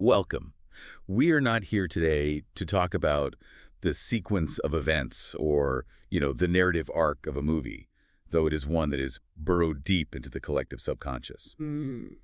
Welcome. We are not here today to talk about the sequence of events or, the narrative arc of a movie, though it is one that is burrowed deep into the collective subconscious.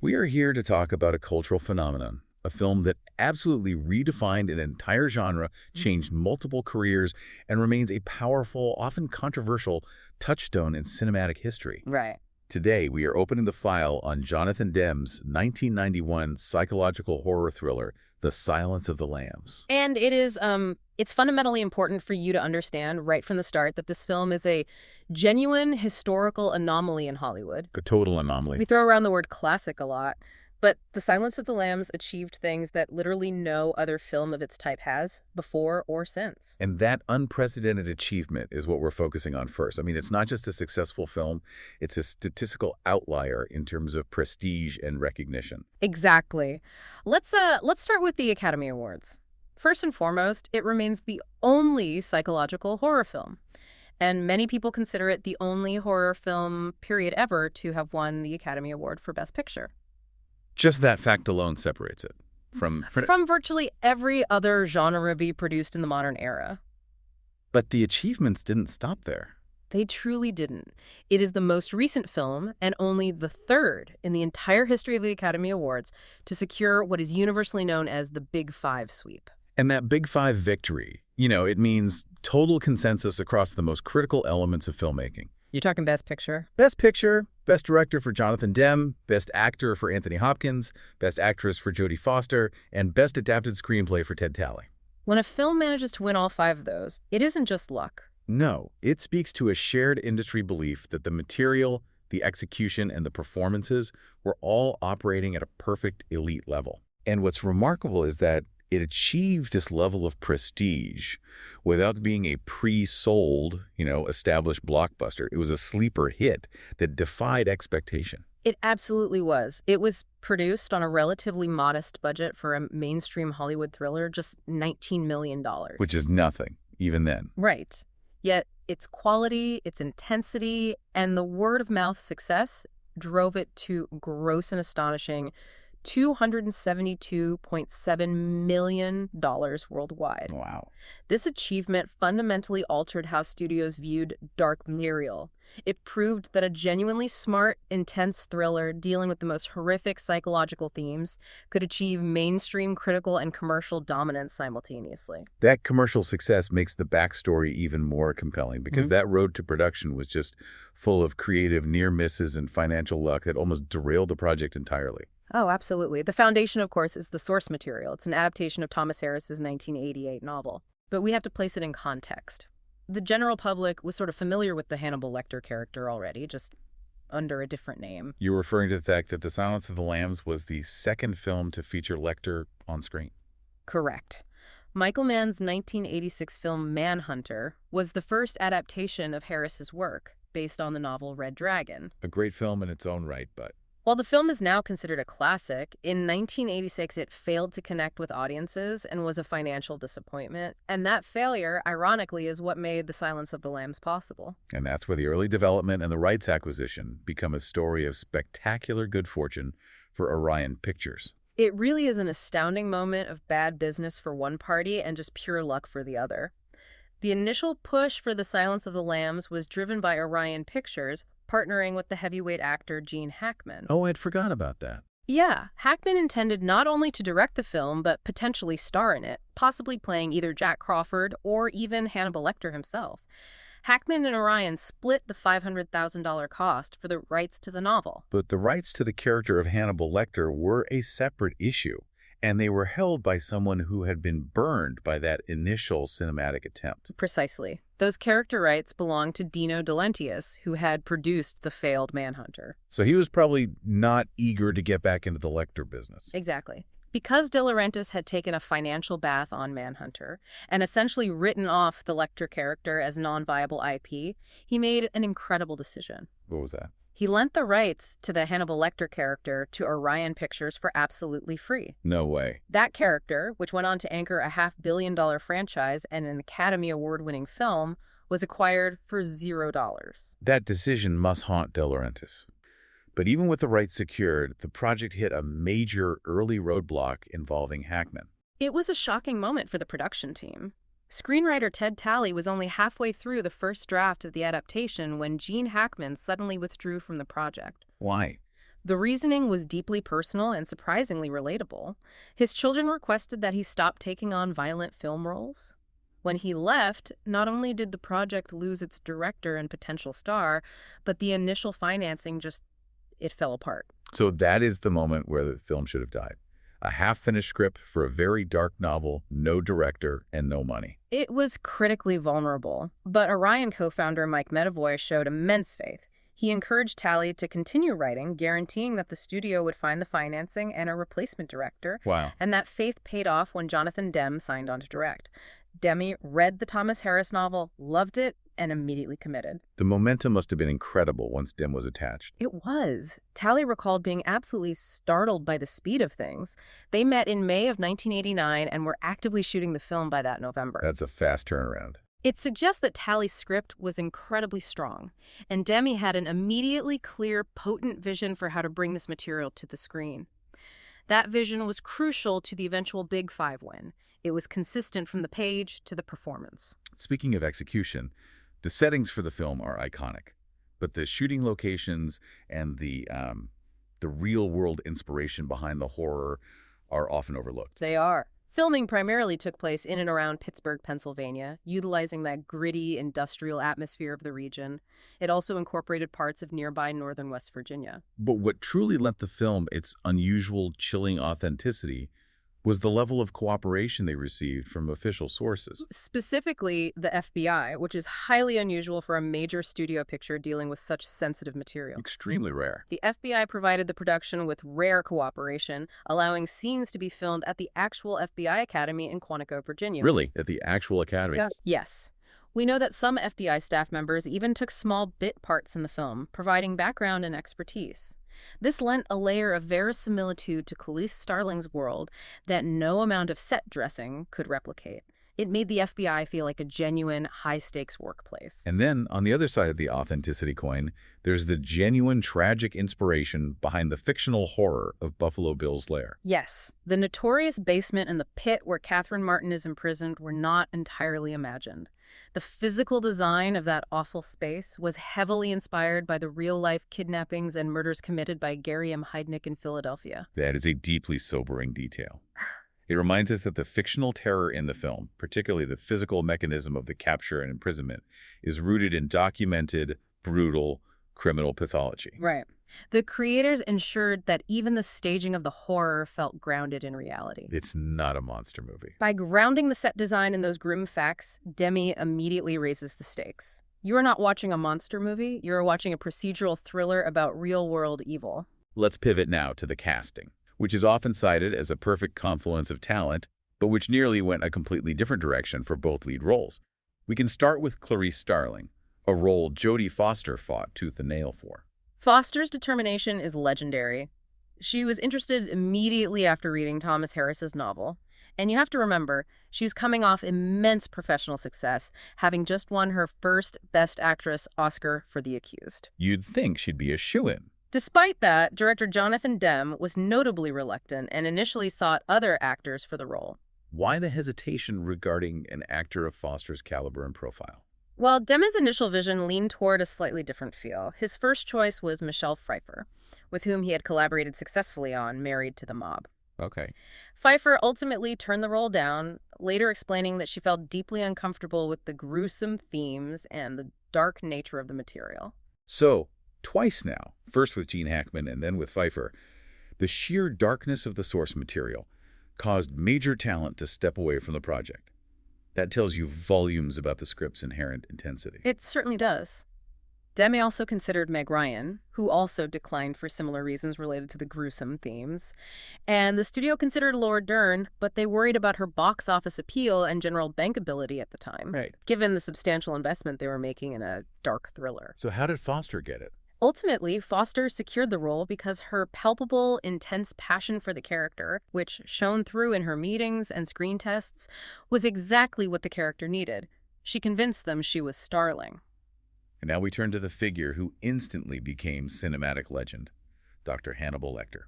We are here to talk about a cultural phenomenon, a film that absolutely redefined an entire genre, changed multiple careers, and remains a powerful, often controversial touchstone in cinematic history. Right. Today, we are opening the file on Jonathan Demme's 1991 psychological horror thriller, The Silence of the Lambs. And it's fundamentally important for you to understand right from the start that this film is a genuine historical anomaly in Hollywood. A total anomaly. We throw around the word classic a lot, but The Silence of the Lambs achieved things that literally no other film of its type has before or since. And that unprecedented achievement is what we're focusing on first. I mean, it's not just a successful film, it's a statistical outlier in terms of prestige and recognition. Exactly. Let's start with the Academy Awards. First and foremost, it remains the only psychological horror film. And many people consider it the only horror film, period, ever to have won the Academy Award for Best Picture. Just that fact alone separates it from virtually every other genre be produced in the modern era. But the achievements didn't stop there. They truly didn't. It is the most recent film and only the third in the entire history of the Academy Awards to secure what is universally known as the Big Five sweep. And that Big Five victory, it means total consensus across the most critical elements of filmmaking. You're talking Best Picture? Best Picture, Best Director for Jonathan Demme, Best Actor for Anthony Hopkins, Best Actress for Jodie Foster, and Best Adapted Screenplay for Ted Tally. When a film manages to win all five of those, it isn't just luck. No, it speaks to a shared industry belief that the material, the execution, and the performances were all operating at a perfect elite level. And what's remarkable is that it achieved this level of prestige without being a pre-sold, established blockbuster. It was a sleeper hit that defied expectation. It absolutely was. It was produced on a relatively modest budget for a mainstream Hollywood thriller, just $19 million. Which is nothing, even then. Right. Yet its quality, its intensity, and the word-of-mouth success drove it to gross and astonishing $272.7 million worldwide. Wow. This achievement fundamentally altered how studios viewed dark material. It proved that a genuinely smart, intense thriller dealing with the most horrific psychological themes could achieve mainstream critical and commercial dominance simultaneously. That commercial success makes the backstory even more compelling because that road to production was just full of creative near misses and financial luck that almost derailed the project entirely. Oh, absolutely. The foundation, of course, is the source material. It's an adaptation of Thomas Harris's 1988 novel. But we have to place it in context. The general public was sort of familiar with the Hannibal Lecter character already, just under a different name. You're referring to the fact that The Silence of the Lambs was the second film to feature Lecter on screen. Correct. Michael Mann's 1986 film Manhunter was the first adaptation of Harris's work, based on the novel Red Dragon. A great film in its own right, but while the film is now considered a classic, in 1986 it failed to connect with audiences and was a financial disappointment. And that failure, ironically, is what made The Silence of the Lambs possible. And that's where the early development and the rights acquisition become a story of spectacular good fortune for Orion Pictures. It really is an astounding moment of bad business for one party and just pure luck for the other. The initial push for The Silence of the Lambs was driven by Orion Pictures, partnering with the heavyweight actor Gene Hackman. Oh, I'd forgot about that. Yeah, Hackman intended not only to direct the film, but potentially star in it, possibly playing either Jack Crawford or even Hannibal Lecter himself. Hackman and Orion split the $500,000 cost for the rights to the novel. But the rights to the character of Hannibal Lecter were a separate issue, and they were held by someone who had been burned by that initial cinematic attempt. Precisely. Those character rights belonged to Dino De Laurentiis, who had produced the failed Manhunter. So he was probably not eager to get back into the Lecter business. Exactly. Because De Laurentiis had taken a financial bath on Manhunter and essentially written off the Lecter character as non-viable IP, he made an incredible decision. What was that? He lent the rights to the Hannibal Lecter character to Orion Pictures for absolutely free. No way. That character, which went on to anchor a $500 million franchise and an Academy Award-winning film, was acquired for $0. That decision must haunt De Laurentiis. But even with the rights secured, the project hit a major early roadblock involving Hackman. It was a shocking moment for the production team. Screenwriter Ted Talley was only halfway through the first draft of the adaptation when Gene Hackman suddenly withdrew from the project. Why? The reasoning was deeply personal and surprisingly relatable. His children requested that he stop taking on violent film roles. When he left, not only did the project lose its director and potential star, but the initial financing it fell apart. So that is the moment where the film should have died. A half-finished script for a very dark novel, no director, and no money. It was critically vulnerable, but Orion co-founder Mike Medavoy showed immense faith. He encouraged Talley to continue writing, guaranteeing that the studio would find the financing and a replacement director. Wow. And that faith paid off when Jonathan Demme signed on to direct. Demme read the Thomas Harris novel, loved it, and immediately committed. The momentum must have been incredible once Demme was attached. It was. Talley recalled being absolutely startled by the speed of things. They met in May of 1989 and were actively shooting the film by that November. That's a fast turnaround. It suggests that Talley's script was incredibly strong, and Demme had an immediately clear, potent vision for how to bring this material to the screen. That vision was crucial to the eventual Big Five win. It was consistent from the page to the performance. Speaking of execution, the settings for the film are iconic, but the shooting locations and the real-world inspiration behind the horror are often overlooked. They are. Filming primarily took place in and around Pittsburgh, Pennsylvania, utilizing that gritty, industrial atmosphere of the region. It also incorporated parts of nearby northern West Virginia. But what truly lent the film its unusual, chilling authenticity was the level of cooperation they received from official sources. Specifically, the FBI, which is highly unusual for a major studio picture dealing with such sensitive material. Extremely rare. The FBI provided the production with rare cooperation, allowing scenes to be filmed at the actual FBI Academy in Quantico, Virginia. Really? At the actual academy? Yes. We know that some FBI staff members even took small bit parts in the film, providing background and expertise. This lent a layer of verisimilitude to Clarice Starling's world that no amount of set dressing could replicate. It made the FBI feel like a genuine, high-stakes workplace. And then, on the other side of the authenticity coin, there's the genuine tragic inspiration behind the fictional horror of Buffalo Bill's lair. Yes, the notorious basement and the pit where Catherine Martin is imprisoned were not entirely imagined. The physical design of that awful space was heavily inspired by the real-life kidnappings and murders committed by Gary M. Heidnik in Philadelphia. That is a deeply sobering detail. It reminds us that the fictional terror in the film, particularly the physical mechanism of the capture and imprisonment, is rooted in documented, brutal, criminal pathology. Right. The creators ensured that even the staging of the horror felt grounded in reality. It's not a monster movie. By grounding the set design in those grim facts, Demme immediately raises the stakes. You are not watching a monster movie, you are watching a procedural thriller about real-world evil. Let's pivot now to the casting, which is often cited as a perfect confluence of talent, but which nearly went a completely different direction for both lead roles. We can start with Clarice Starling, a role Jodie Foster fought tooth and nail for. Foster's determination is legendary. She was interested immediately after reading Thomas Harris's novel. And you have to remember, she was coming off immense professional success, having just won her first Best Actress Oscar for The Accused. You'd think she'd be a shoo-in. Despite that, director Jonathan Demme was notably reluctant and initially sought other actors for the role. Why the hesitation regarding an actor of Foster's caliber and profile? While Demme's initial vision leaned toward a slightly different feel, his first choice was Michelle Pfeiffer, with whom he had collaborated successfully on Married to the Mob. Okay. Pfeiffer ultimately turned the role down, later explaining that she felt deeply uncomfortable with the gruesome themes and the dark nature of the material. So, twice now, first with Gene Hackman and then with Pfeiffer, the sheer darkness of the source material caused major talent to step away from the project. That tells you volumes about the script's inherent intensity. It certainly does. Demme also considered Meg Ryan, who also declined for similar reasons related to the gruesome themes. And the studio considered Laura Dern, but they worried about her box office appeal and general bankability at the time, Right. given the substantial investment they were making in a dark thriller. So how did Foster get it? Ultimately, Foster secured the role because her palpable, intense passion for the character, which shone through in her meetings and screen tests, was exactly what the character needed. She convinced them she was Starling. And now we turn to the figure who instantly became cinematic legend, Dr. Hannibal Lecter.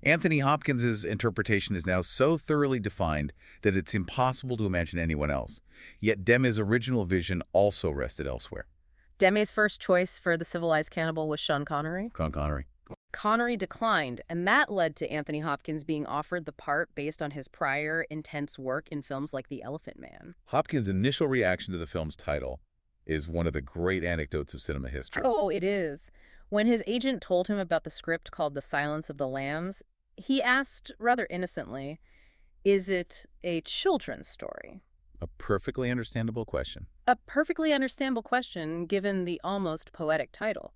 Anthony Hopkins' interpretation is now so thoroughly defined that it's impossible to imagine anyone else. Yet Demme's original vision also rested elsewhere. Demme's first choice for the civilized cannibal was Sean Connery. Connery. Connery declined, and that led to Anthony Hopkins being offered the part based on his prior intense work in films like The Elephant Man. Hopkins' initial reaction to the film's title is one of the great anecdotes of cinema history. Oh, it is. When his agent told him about the script called The Silence of the Lambs, he asked rather innocently, "Is it a children's story?" A perfectly understandable question. A perfectly understandable question given the almost poetic title.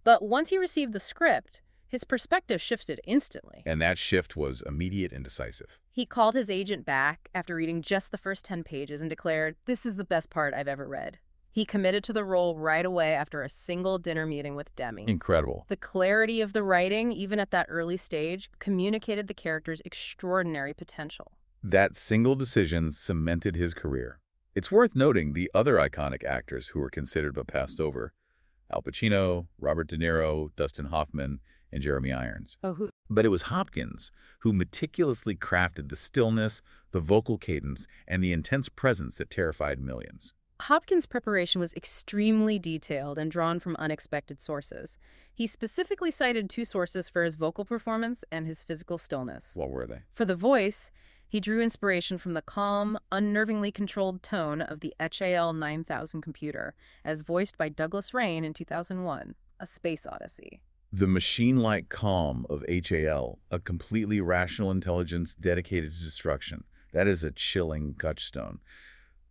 But once he received the script, his perspective shifted instantly. And that shift was immediate and decisive. He called his agent back after reading just the first 10 pages and declared, "This is the best part I've ever read." He committed to the role right away after a single dinner meeting with Demme. Incredible. The clarity of the writing, even at that early stage, communicated the character's extraordinary potential. That single decision cemented his career. It's worth noting the other iconic actors who were considered but passed over: Al Pacino, Robert De Niro, Dustin Hoffman, and Jeremy Irons. But it was Hopkins who meticulously crafted the stillness, the vocal cadence, and the intense presence that terrified millions. Hopkins' preparation was extremely detailed and drawn from unexpected sources. He specifically cited 2 sources for his vocal performance and his physical stillness. What were they? For the voice, he drew inspiration from the calm, unnervingly controlled tone of the HAL 9000 computer, as voiced by Douglas Rain in 2001, A Space Odyssey. The machine-like calm of HAL, a completely rational intelligence dedicated to destruction. That is a chilling touchstone.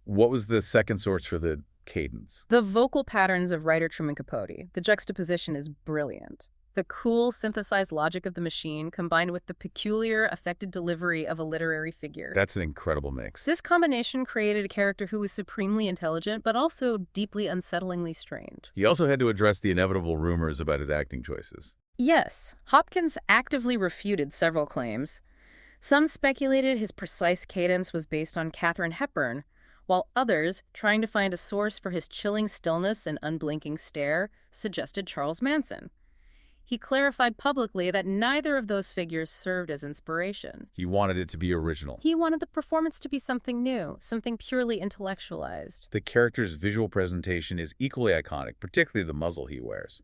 What was the second source for the cadence? The vocal patterns of writer Truman Capote. The juxtaposition is brilliant. The cool, synthesized logic of the machine combined with the peculiar, affected delivery of a literary figure. That's an incredible mix. This combination created a character who was supremely intelligent, but also deeply unsettlingly strange. He also had to address the inevitable rumors about his acting choices. Yes, Hopkins actively refuted several claims. Some speculated his precise cadence was based on Katharine Hepburn, while others, trying to find a source for his chilling stillness and unblinking stare, suggested Charles Manson. He clarified publicly that neither of those figures served as inspiration. He wanted it to be original. He wanted the performance to be something new, something purely intellectualized. The character's visual presentation is equally iconic, particularly the muzzle he wears.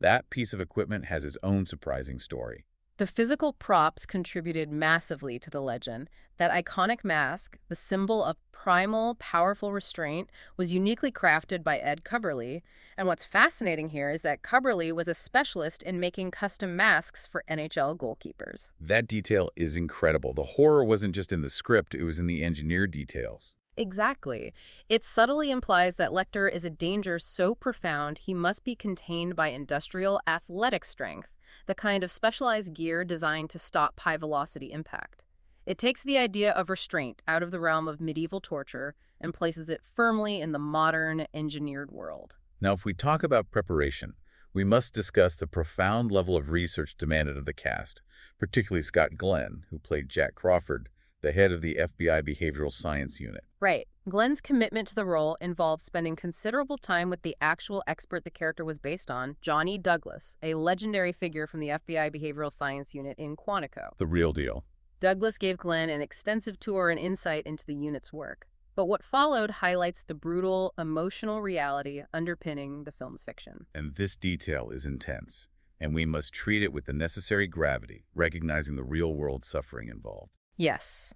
That piece of equipment has its own surprising story. The physical props contributed massively to the legend. That iconic mask, the symbol of primal, powerful restraint, was uniquely crafted by Ed Cubberley. And what's fascinating here is that Cubberley was a specialist in making custom masks for NHL goalkeepers. That detail is incredible. The horror wasn't just in the script, it was in the engineered details. Exactly. It subtly implies that Lecter is a danger so profound he must be contained by industrial athletic strength, the kind of specialized gear designed to stop high-velocity impact. It takes the idea of restraint out of the realm of medieval torture and places it firmly in the modern, engineered world. Now, if we talk about preparation, we must discuss the profound level of research demanded of the cast, particularly Scott Glenn, who played Jack Crawford, the head of the FBI Behavioral Science Unit. Right. Glenn's commitment to the role involved spending considerable time with the actual expert the character was based on, John E. Douglas, a legendary figure from the FBI Behavioral Science Unit in Quantico. The real deal. Douglas gave Glenn an extensive tour and insight into the unit's work. But what followed highlights the brutal, emotional reality underpinning the film's fiction. And this detail is intense, and we must treat it with the necessary gravity, recognizing the real-world suffering involved. Yes.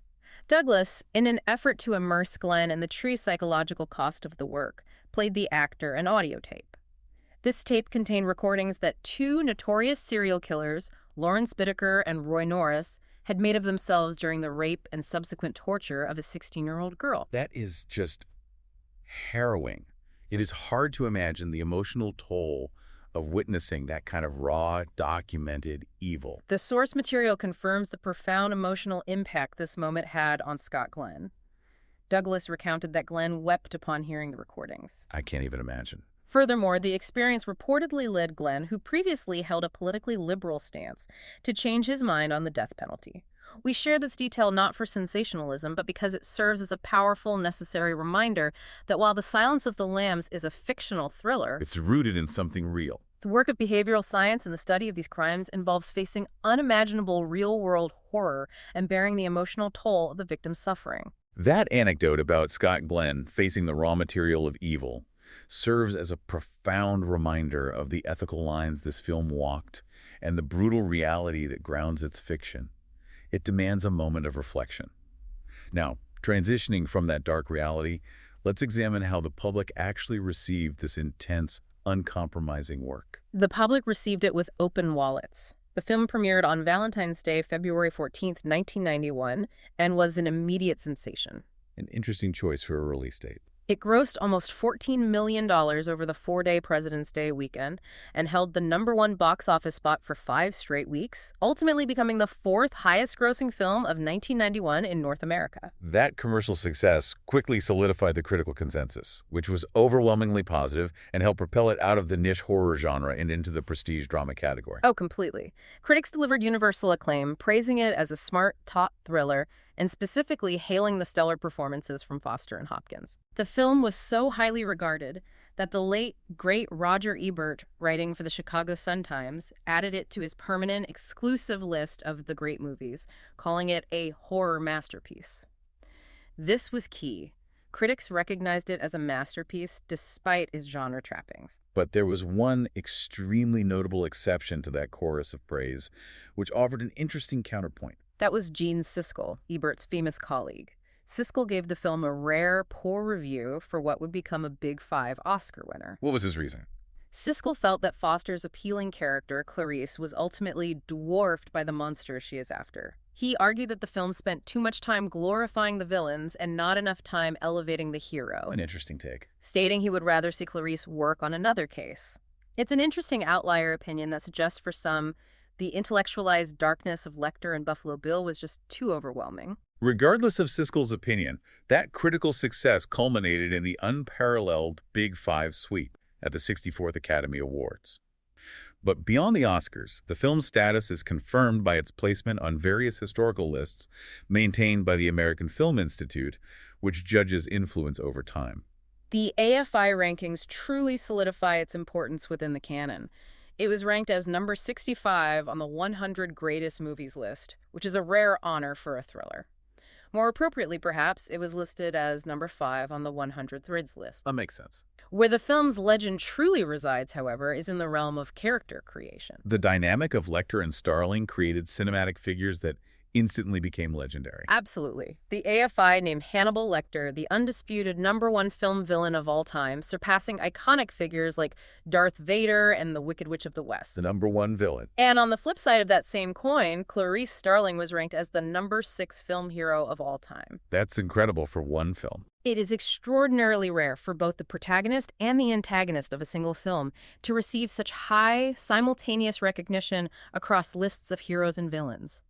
Douglas, in an effort to immerse Glenn in the true psychological cost of the work, played the actor an audio tape. This tape contained recordings that 2 notorious serial killers, Lawrence Bittaker and Roy Norris, had made of themselves during the rape and subsequent torture of a 16-year-old girl. That is just harrowing. It is hard to imagine the emotional toll of witnessing that kind of raw, documented evil. The source material confirms the profound emotional impact this moment had on Scott Glenn. Douglas recounted that Glenn wept upon hearing the recordings. I can't even imagine. Furthermore, the experience reportedly led Glenn, who previously held a politically liberal stance, to change his mind on the death penalty. We share this detail not for sensationalism, but because it serves as a powerful, necessary reminder that while The Silence of the Lambs is a fictional thriller, It's rooted in something real. The work of behavioral science and the study of these crimes involves facing unimaginable real-world horror and bearing the emotional toll of the victim's suffering. That anecdote about Scott Glenn facing the raw material of evil serves as a profound reminder of the ethical lines this film walked and the brutal reality that grounds its fiction. It demands a moment of reflection. Now, transitioning from that dark reality, let's examine how the public actually received this intense, uncompromising work. The public received it with open wallets. The film premiered on Valentine's Day, February 14th, 1991, and was an immediate sensation. An interesting choice for a release date. It grossed almost $14 million over the four-day President's Day weekend and held the #1 box office spot for 5 straight weeks, ultimately becoming the 4th highest-grossing film of 1991 in North America. That commercial success quickly solidified the critical consensus, which was overwhelmingly positive and helped propel it out of the niche horror genre and into the prestige drama category. Oh, completely. Critics delivered universal acclaim, praising it as a smart, taut thriller, and specifically hailing the stellar performances from Foster and Hopkins. The film was so highly regarded that the late, great Roger Ebert, writing for the Chicago Sun-Times, added it to his permanent, exclusive list of the great movies, calling it a horror masterpiece. This was key. Critics recognized it as a masterpiece despite its genre trappings. But there was one extremely notable exception to that chorus of praise, which offered an interesting counterpoint. That was Gene Siskel, Ebert's famous colleague. Siskel gave the film a rare, poor review for what would become a Big Five Oscar winner. What was his reason? Siskel felt that Foster's appealing character, Clarice, was ultimately dwarfed by the monster she is after. He argued that the film spent too much time glorifying the villains and not enough time elevating the hero. An interesting take. Stating he would rather see Clarice work on another case. It's an interesting outlier opinion that suggests for some, the intellectualized darkness of Lecter and Buffalo Bill was just too overwhelming. Regardless of Siskel's opinion, that critical success culminated in the unparalleled Big Five sweep at the 64th Academy Awards. But beyond the Oscars, the film's status is confirmed by its placement on various historical lists maintained by the American Film Institute, which judges influence over time. The AFI rankings truly solidify its importance within the canon. It was ranked as number 65 on the 100 Greatest Movies list, which is a rare honor for a thriller. More appropriately, perhaps, it was listed as number 5 on the 100 Thrids list. That makes sense. Where the film's legend truly resides, however, is in the realm of character creation. The dynamic of Lecter and Starling created cinematic figures that instantly became legendary. Absolutely. The AFI named Hannibal Lecter the undisputed #1 film villain of all time, surpassing iconic figures like Darth Vader and the Wicked Witch of the West. The #1 villain. And on the flip side of that same coin, Clarice Starling was ranked as the #6 film hero of all time. That's incredible for one film. It is extraordinarily rare for both the protagonist and the antagonist of a single film to receive such high, simultaneous recognition across lists of heroes and villains.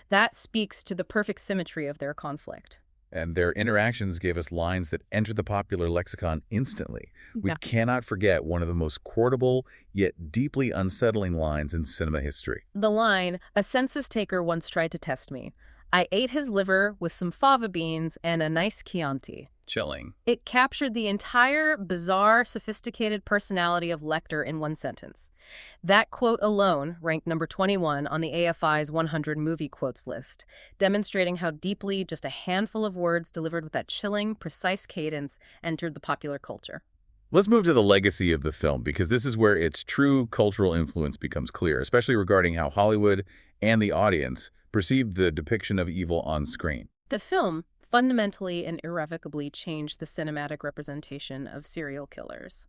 That speaks to the perfect symmetry of their conflict. And their interactions gave us lines that entered the popular lexicon instantly. We Yeah. cannot forget one of the most quotable, yet deeply unsettling lines in cinema history. The line, "A census taker once tried to test me. I ate his liver with some fava beans and a nice Chianti." Chilling. It captured the entire bizarre, sophisticated personality of Lecter in one sentence. That quote alone ranked number 21 on the AFI's 100 movie quotes list, demonstrating how deeply just a handful of words delivered with that chilling, precise cadence entered the popular culture. Let's move to the legacy of the film, because this is where its true cultural influence becomes clear, especially regarding how Hollywood and the audience perceived the depiction of evil on screen. The film fundamentally and irrevocably changed the cinematic representation of serial killers.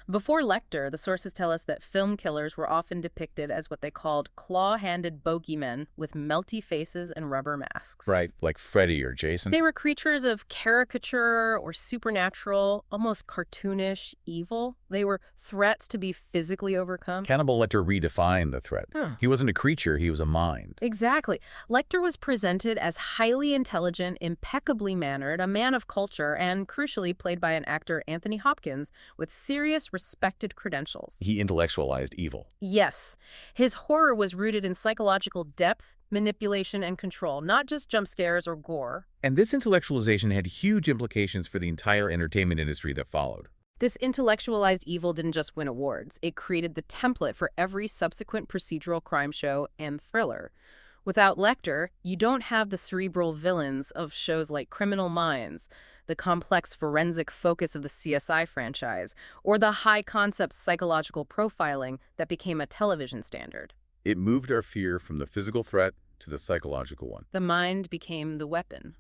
Before Lecter, the sources tell us that film killers were often depicted as what they called claw-handed bogeymen with melty faces and rubber masks. Right, like Freddy or Jason. They were creatures of caricature or supernatural, almost cartoonish evil. They were threats to be physically overcome. Hannibal Lecter redefined the threat. He wasn't a creature, he was a mind. Exactly. Lecter was presented as highly intelligent, impeccably mannered, a man of culture, and crucially played by an actor, Anthony Hopkins, with serious, respected credentials. He intellectualized evil. Yes. His horror was rooted in psychological depth, manipulation, and control, not just jump scares or gore. And this intellectualization had huge implications for the entire entertainment industry that followed. This intellectualized evil didn't just win awards, it created the template for every subsequent procedural crime show and thriller. Without Lecter, you don't have the cerebral villains of shows like Criminal Minds, the complex forensic focus of the CSI franchise, or the high-concept psychological profiling that became a television standard. It moved our fear from the physical threat to the psychological one. The mind became the weapon.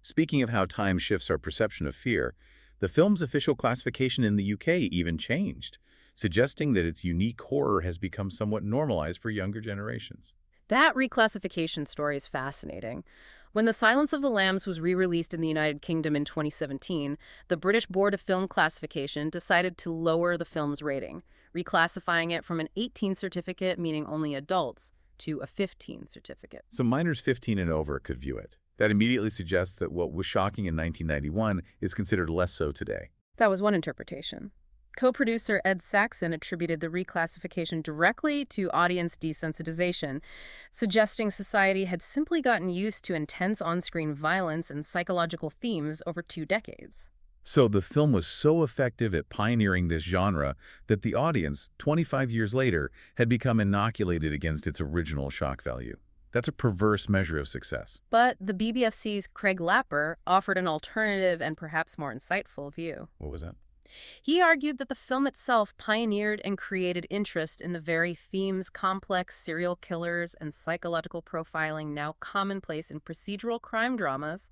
Speaking of how time shifts our perception of fear, the film's official classification in the UK even changed, suggesting that its unique horror has become somewhat normalized for younger generations. That reclassification story is fascinating. When The Silence of the Lambs was re-released in the United Kingdom in 2017, the British Board of Film Classification decided to lower the film's rating, reclassifying it from an 18 certificate, meaning only adults, to a 15 certificate. So minors 15 and over could view it. That immediately suggests that what was shocking in 1991 is considered less so today. That was one interpretation. Co-producer Ed Saxon attributed the reclassification directly to audience desensitization, suggesting society had simply gotten used to intense on-screen violence and psychological themes over 2 decades. So the film was so effective at pioneering this genre that the audience, 25 years later, had become inoculated against its original shock value. That's a perverse measure of success. But the BBFC's Craig Lapper offered an alternative and perhaps more insightful view. What was that? He argued that the film itself pioneered and created interest in the very themes complex serial killers and psychological profiling now commonplace in procedural crime dramas.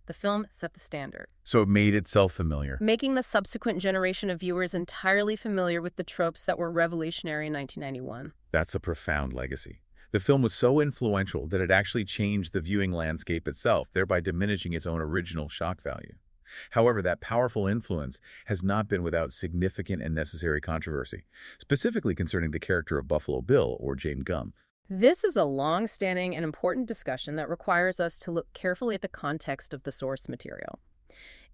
The film set the standard, So it made itself familiar. making the subsequent generation of viewers entirely familiar with the tropes that were revolutionary in 1991. That's a profound legacy. The film was so influential that it actually changed the viewing landscape itself, thereby diminishing its own original shock value. However, that powerful influence has not been without significant and necessary controversy, specifically concerning the character of Buffalo Bill, or James Gumb. This is a long-standing and important discussion that requires us to look carefully at the context of the source material.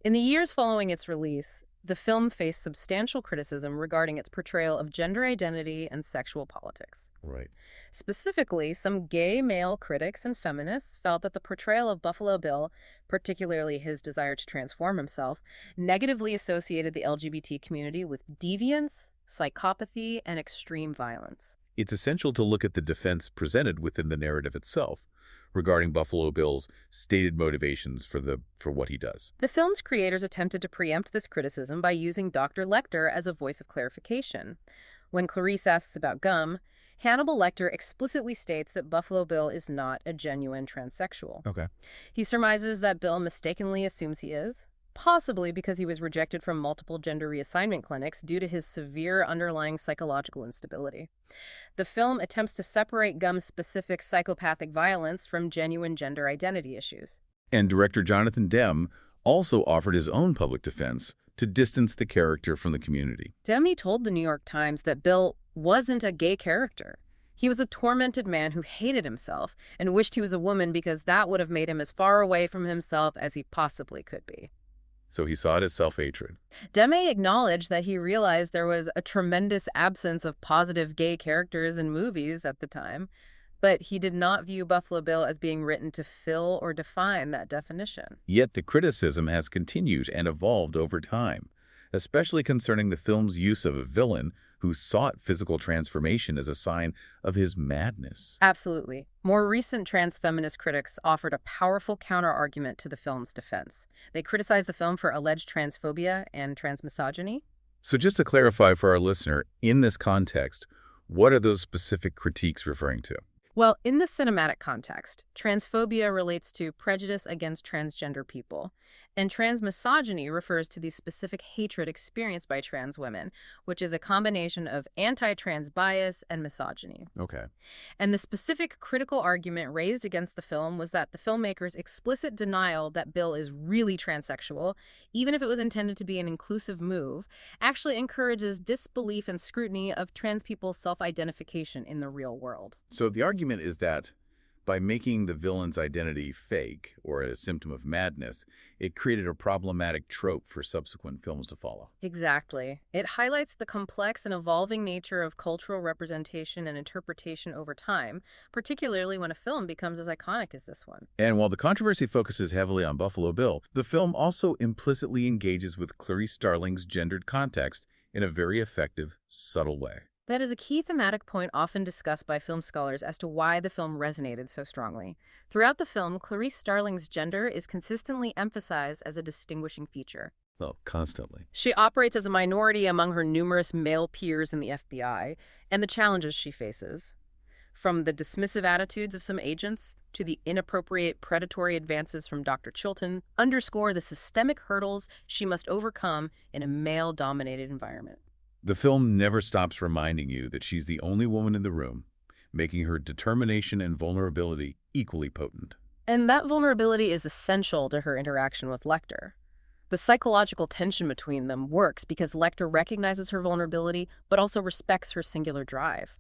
In the years following its release, the film faced substantial criticism regarding its portrayal of gender identity and sexual politics. Right. Specifically, some gay male critics and feminists felt that the portrayal of Buffalo Bill, particularly his desire to transform himself, negatively associated the LGBT community with deviance, psychopathy, and extreme violence. It's essential to look at the defense presented within the narrative itself regarding Buffalo Bill's stated motivations for what he does. The film's creators attempted to preempt this criticism by using Dr. Lecter as a voice of clarification. When Clarice asks about Gum, Hannibal Lecter explicitly states that Buffalo Bill is not a genuine transsexual. Okay. He surmises that Bill mistakenly assumes he is, possibly because he was rejected from multiple gender reassignment clinics due to his severe underlying psychological instability. The film attempts to separate Gum's specific psychopathic violence from genuine gender identity issues. And director Jonathan Demme also offered his own public defense to distance the character from the community. Demme told the New York Times that Bill wasn't a gay character. He was a tormented man who hated himself and wished he was a woman because that would have made him as far away from himself as he possibly could be. So he saw it as self-hatred. Demme acknowledged that he realized there was a tremendous absence of positive gay characters in movies at the time, but he did not view Buffalo Bill as being written to fill or define that definition. Yet the criticism has continued and evolved over time, especially concerning the film's use of a villain who sought physical transformation as a sign of his madness. Absolutely. More recent trans-feminist critics offered a powerful counter-argument to the film's defense. They criticized the film for alleged transphobia and transmisogyny. So just to clarify for our listener, in this context, what are those specific critiques referring to? Well, in the cinematic context, transphobia relates to prejudice against transgender people, and transmisogyny refers to the specific hatred experienced by trans women, which is a combination of anti-trans bias and misogyny. Okay. And the specific critical argument raised against the film was that the filmmaker's explicit denial that Bill is really transsexual, even if it was intended to be an inclusive move, actually encourages disbelief and scrutiny of trans people's self-identification in the real world. So the argument is that by making the villain's identity fake or a symptom of madness, it created a problematic trope for subsequent films to follow. Exactly. It highlights the complex and evolving nature of cultural representation and interpretation over time, particularly when a film becomes as iconic as this one. And while the controversy focuses heavily on Buffalo Bill, the film also implicitly engages with Clarice Starling's gendered context in a very effective, subtle way. That is a key thematic point often discussed by film scholars as to why the film resonated so strongly. Throughout the film, Clarice Starling's gender is consistently emphasized as a distinguishing feature. Well, constantly. She operates as a minority among her numerous male peers in the FBI and the challenges she faces. From the dismissive attitudes of some agents to the inappropriate predatory advances from Dr. Chilton, underscore the systemic hurdles she must overcome in a male-dominated environment. The film never stops reminding you that she's the only woman in the room, making her determination and vulnerability equally potent. And that vulnerability is essential to her interaction with Lecter. The psychological tension between them works because Lecter recognizes her vulnerability but also respects her singular drive.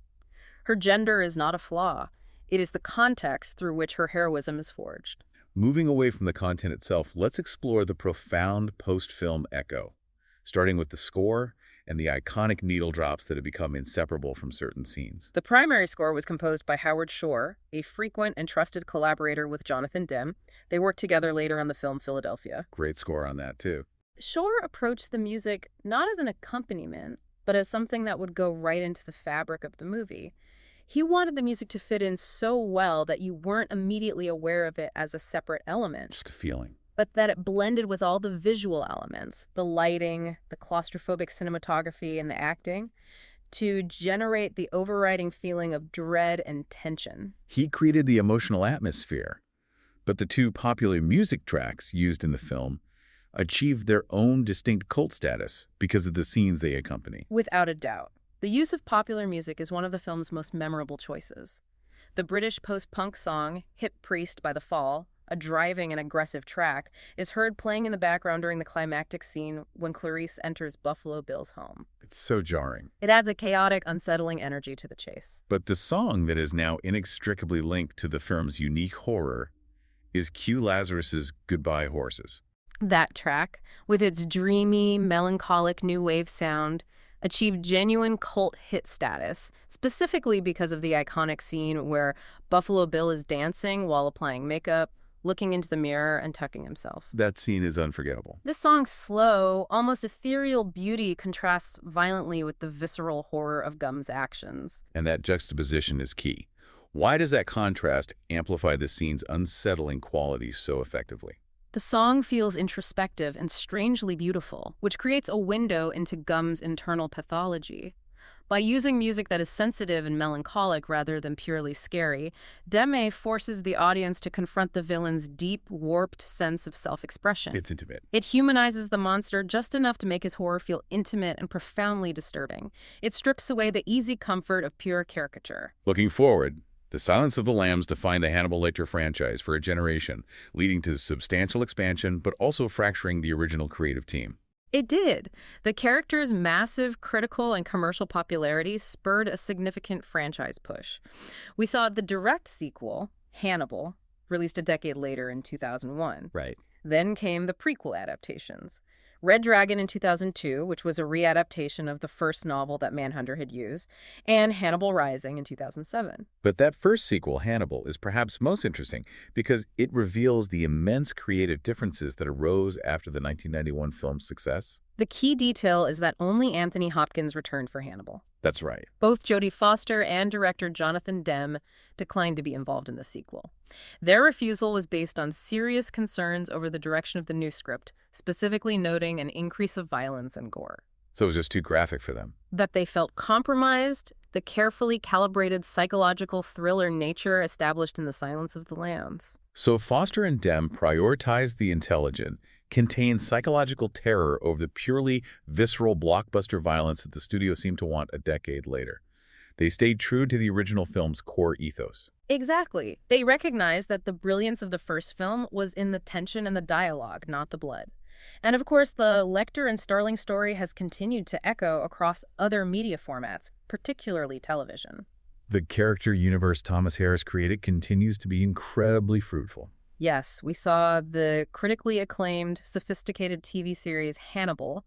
Her gender is not a flaw. It is the context through which her heroism is forged. Moving away from the content itself, let's explore the profound post-film echo, starting with the score and the iconic needle drops that have become inseparable from certain scenes. The primary score was composed by Howard Shore, a frequent and trusted collaborator with Jonathan Demme. They worked together later on the film Philadelphia. Great score on that, too. Shore approached the music not as an accompaniment, but as something that would go right into the fabric of the movie. He wanted the music to fit in so well that you weren't immediately aware of it as a separate element. Just a feeling. But that it blended with all the visual elements, the lighting, the claustrophobic cinematography, and the acting, to generate the overriding feeling of dread and tension. He created the emotional atmosphere, but the two popular music tracks used in the film achieved their own distinct cult status because of the scenes they accompany. Without a doubt. The use of popular music is one of the film's most memorable choices. The British post-punk song, Hip Priest by The Fall, a driving and aggressive track, is heard playing in the background during the climactic scene when Clarice enters Buffalo Bill's home. It's so jarring. It adds a chaotic, unsettling energy to the chase. But the song that is now inextricably linked to the film's unique horror is Q Lazarus's Goodbye Horses. That track, with its dreamy, melancholic new wave sound, achieved genuine cult hit status, specifically because of the iconic scene where Buffalo Bill is dancing while applying makeup, looking into the mirror and tucking himself. That scene is unforgettable. This song's slow, almost ethereal beauty contrasts violently with the visceral horror of Gumm's actions. And that juxtaposition is key. Why does that contrast amplify the scene's unsettling qualities so effectively? The song feels introspective and strangely beautiful, which creates a window into Gumm's internal pathology. By using music that is sensitive and melancholic rather than purely scary, Demme forces the audience to confront the villain's deep, warped sense of self-expression. It's intimate. It humanizes the monster just enough to make his horror feel intimate and profoundly disturbing. It strips away the easy comfort of pure caricature. Looking forward, The Silence of the Lambs defined the Hannibal Lecter franchise for a generation, leading to substantial expansion but also fracturing the original creative team. It did. The character's massive critical and commercial popularity spurred a significant franchise push. We saw the direct sequel, Hannibal, released a decade later in 2001. Right. Then came the prequel adaptations. Red Dragon in 2002, which was a readaptation of the first novel that Manhunter had used, and Hannibal Rising in 2007. But that first sequel, Hannibal, is perhaps most interesting because it reveals the immense creative differences that arose after the 1991 film's success. The key detail is that only Anthony Hopkins returned for Hannibal. That's right. Both Jodie Foster and director Jonathan Demme declined to be involved in the sequel. Their refusal was based on serious concerns over the direction of the new script, specifically noting an increase of violence and gore. So it was just too graphic for them. That they felt compromised, the carefully calibrated psychological thriller nature established in The Silence of the Lambs. So Foster and Demme prioritized the intelligent, contained psychological terror over the purely visceral blockbuster violence that the studio seemed to want a decade later. They stayed true to the original film's core ethos. Exactly. They recognized that the brilliance of the first film was in the tension and the dialogue, not the blood. And of course, the Lecter and Starling story has continued to echo across other media formats, particularly television. The character universe Thomas Harris created continues to be incredibly fruitful. Yes, we saw the critically acclaimed, sophisticated TV series Hannibal,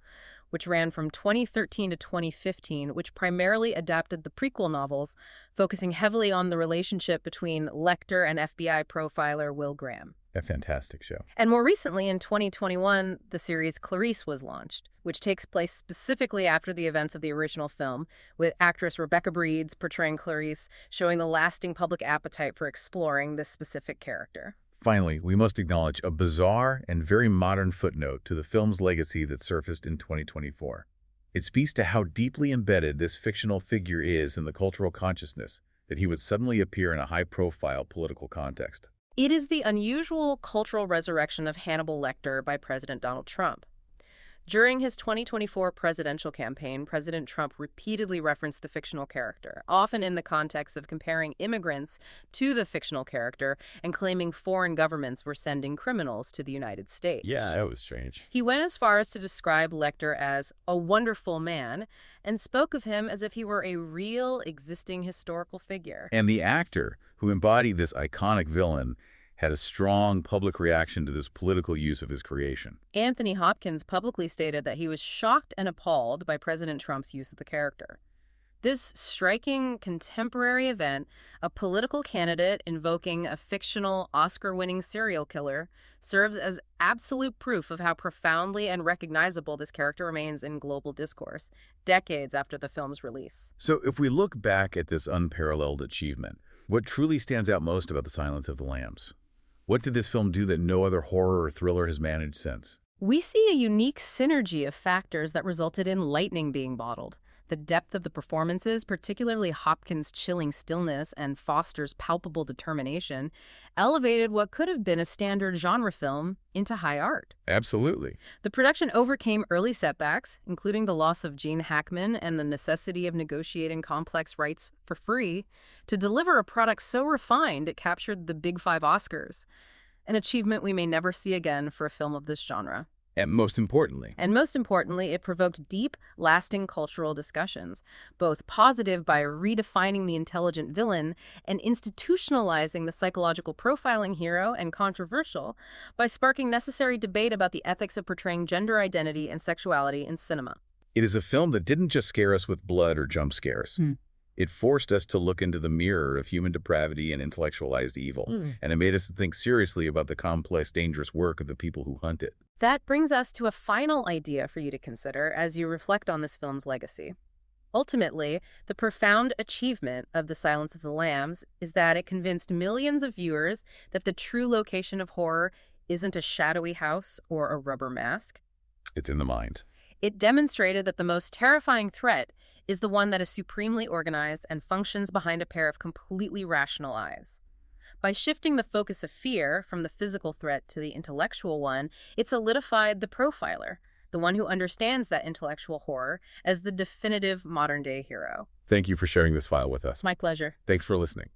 which ran from 2013 to 2015, which primarily adapted the prequel novels, focusing heavily on the relationship between Lecter and FBI profiler Will Graham. A fantastic show. And more recently, in 2021, the series Clarice was launched, which takes place specifically after the events of the original film, with actress Rebecca Breeds portraying Clarice, showing the lasting public appetite for exploring this specific character. Finally, we must acknowledge a bizarre and very modern footnote to the film's legacy that surfaced in 2024. It speaks to how deeply embedded this fictional figure is in the cultural consciousness that he would suddenly appear in a high-profile political context. It is the unusual cultural resurrection of Hannibal Lecter by President Donald Trump. During his 2024 presidential campaign, President Trump repeatedly referenced the fictional character, often in the context of comparing immigrants to the fictional character and claiming foreign governments were sending criminals to the United States. Yeah, that was strange. He went as far as to describe Lecter as a wonderful man and spoke of him as if he were a real, existing historical figure. And the actor who embodied this iconic villain had a strong public reaction to this political use of his creation. Anthony Hopkins publicly stated that he was shocked and appalled by President Trump's use of the character. This striking contemporary event, a political candidate invoking a fictional Oscar-winning serial killer, serves as absolute proof of how profoundly and recognizable this character remains in global discourse, decades after the film's release. So if we look back at this unparalleled achievement, what truly stands out most about The Silence of the Lambs? What did this film do that no other horror or thriller has managed since? We see a unique synergy of factors that resulted in lightning being bottled. The depth of the performances, particularly Hopkins' chilling stillness and Foster's palpable determination, elevated what could have been a standard genre film into high art. Absolutely. The production overcame early setbacks, including the loss of Gene Hackman and the necessity of negotiating complex rights for free, to deliver a product so refined it captured the Big Five Oscars, an achievement we may never see again for a film of this genre. And most importantly, it provoked deep, lasting cultural discussions, both positive by redefining the intelligent villain and institutionalizing the psychological profiling hero, and controversial by sparking necessary debate about the ethics of portraying gender identity and sexuality in cinema. it is a film that didn't just scare us with blood or jump scares. It forced us to look into the mirror of human depravity and intellectualized evil, and it made us think seriously about the complex, dangerous work of the people who hunt it. That brings us to a final idea for you to consider as you reflect on this film's legacy. Ultimately, the profound achievement of The Silence of the Lambs is that it convinced millions of viewers that the true location of horror isn't a shadowy house or a rubber mask. It's in the mind. It demonstrated that the most terrifying threat is the one that is supremely organized and functions behind a pair of completely rational eyes. By shifting the focus of fear from the physical threat to the intellectual one, it solidified the profiler, the one who understands that intellectual horror, as the definitive modern-day hero. Thank you for sharing this file with us. It's my pleasure. Thanks for listening.